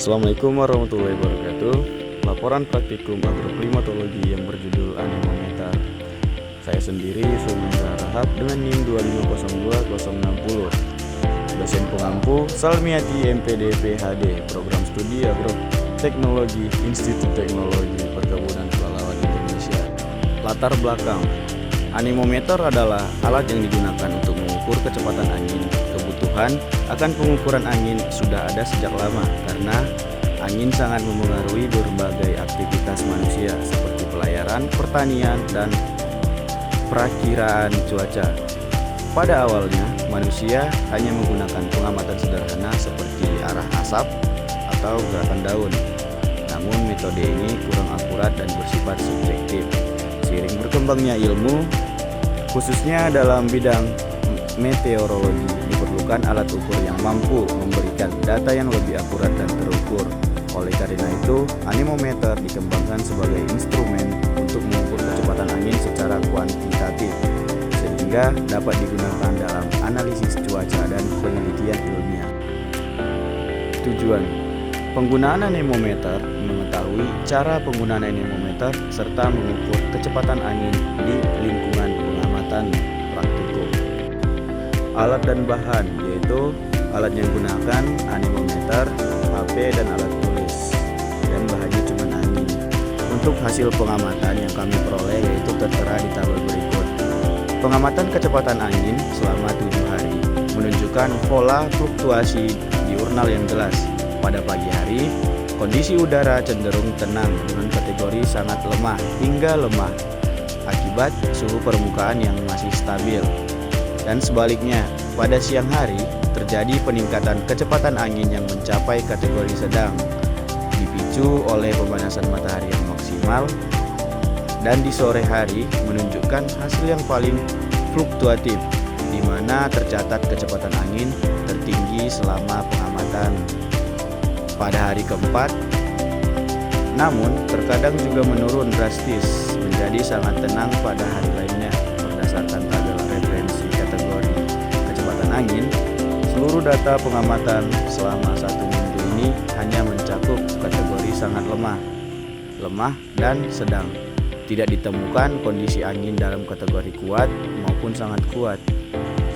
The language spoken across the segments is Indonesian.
Assalamualaikum warahmatullahi wabarakatuh. Laporan praktikum agroklimatologi yang berjudul anemometer. Saya sendiri Sulmendra Rahab dengan NIM 2502060. Dosen pengampu Salmiati MPD PhD, Program Studi Agroteknologi Institut Teknologi Perkebunan Pelalawan Indonesia. Latar belakang: anemometer adalah alat yang digunakan untuk mengukur kecepatan angin. Kebutuhan akan pengukuran angin sudah ada sejak lama karena angin sangat memengaruhi berbagai aktivitas manusia seperti pelayaran, pertanian, dan perakiraan cuaca. Pada awalnya, manusia hanya menggunakan pengamatan sederhana seperti arah asap atau gerakan daun. Namun metode ini kurang akurat dan bersifat subjektif. Seiring berkembangnya ilmu, khususnya dalam bidang meteorologi, diperlukan alat ukur yang mampu memberikan data yang lebih akurat dan terukur. Oleh karena itu, anemometer dikembangkan sebagai instrumen untuk mengukur kecepatan angin secara kuantitatif, sehingga dapat digunakan dalam analisis cuaca dan penelitian ilmiah. Tujuan: penggunaan anemometer mengetahui cara penggunaan anemometer serta mengukur kecepatan angin di lingkungan pengamatan praktikum. Alat dan bahan, yaitu alat yang digunakan anemometer, HP, dan alat tulis, dan bahannya cuma angin. Untuk hasil pengamatan yang kami peroleh yaitu tertera di tabel berikut. Pengamatan kecepatan angin selama 7 hari menunjukkan pola fluktuasi diurnal yang jelas. Pada pagi hari, kondisi udara cenderung tenang dengan kategori sangat lemah hingga lemah akibat suhu permukaan yang masih stabil. Dan sebaliknya, pada siang hari terjadi peningkatan kecepatan angin yang mencapai kategori sedang, dipicu oleh pemanasan matahari yang maksimal, dan di sore hari menunjukkan hasil yang paling fluktuatif, di mana tercatat kecepatan angin tertinggi selama pengamatan pada hari keempat, namun terkadang juga menurun drastis menjadi sangat tenang pada hari lainnya. Berdasarkan tabel referensi kategori kecepatan angin, seluruh data pengamatan selama 1 minggu ini hanya mencakup kategori sangat lemah, dan sedang. Tidak ditemukan kondisi angin dalam kategori kuat maupun sangat kuat.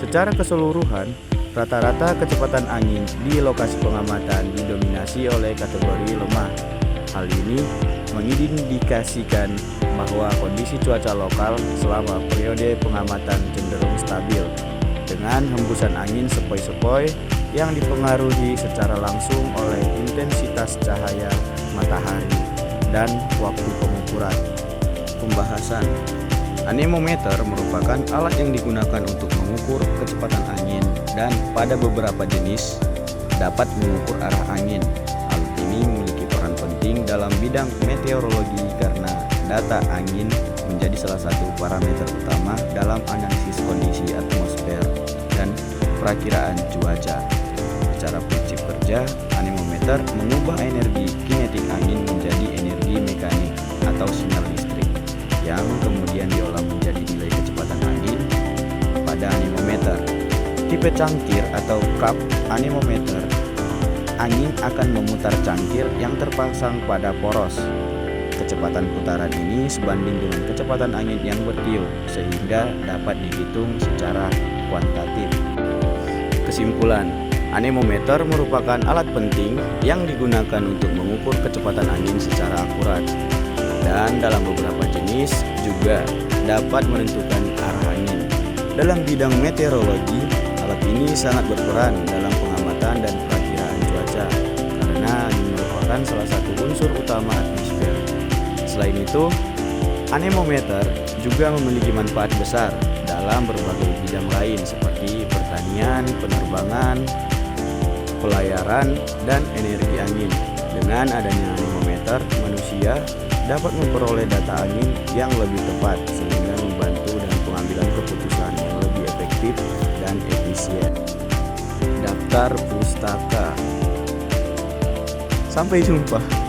Secara keseluruhan, rata-rata kecepatan angin di lokasi pengamatan didominasi oleh kategori lemah. Hal ini mengindikasikan bahwa kondisi cuaca lokal selama periode pengamatan cenderung stabil, dengan hembusan angin sepoi-sepoi yang dipengaruhi secara langsung oleh intensitas cahaya matahari dan waktu pengukuran. Pembahasan: anemometer merupakan alat yang digunakan untuk mengukur kecepatan angin dan pada beberapa jenis dapat mengukur arah angin. Hal ini memiliki peran penting dalam bidang meteorologi karena data angin menjadi salah satu parameter utama dalam analisis kondisi atmosfer dan perakiraan cuaca. Secara prinsip kerja, anemometer mengubah energi kinetik angin menjadi energi mekanik atau sinyal listrik yang kemudian diolah menjadi nilai kecepatan angin pada anemometer. Tipe cangkir atau cup anemometer, angin akan memutar cangkir yang terpasang pada poros. Kecepatan putaran ini sebanding dengan kecepatan angin yang bertiup, sehingga dapat dihitung secara kuantitatif. Kesimpulan: anemometer merupakan alat penting yang digunakan untuk mengukur kecepatan angin secara akurat, dan dalam beberapa jenis juga dapat menentukan arah angin. Dalam bidang meteorologi, alat ini sangat berperan dalam pengamatan dan perakiraan cuaca karena ini merupakan salah satu unsur utama atmosfer. Selain itu, anemometer juga memiliki manfaat besar dalam berbagai bidang lain seperti pertanian, penerbangan, pelayaran, dan energi angin. Dengan adanya anemometer, manusia dapat memperoleh data angin yang lebih tepat sehingga membantu dalam pengambilan keputusan yang lebih efektif dan efisien. Daftar pustaka. Sampai jumpa.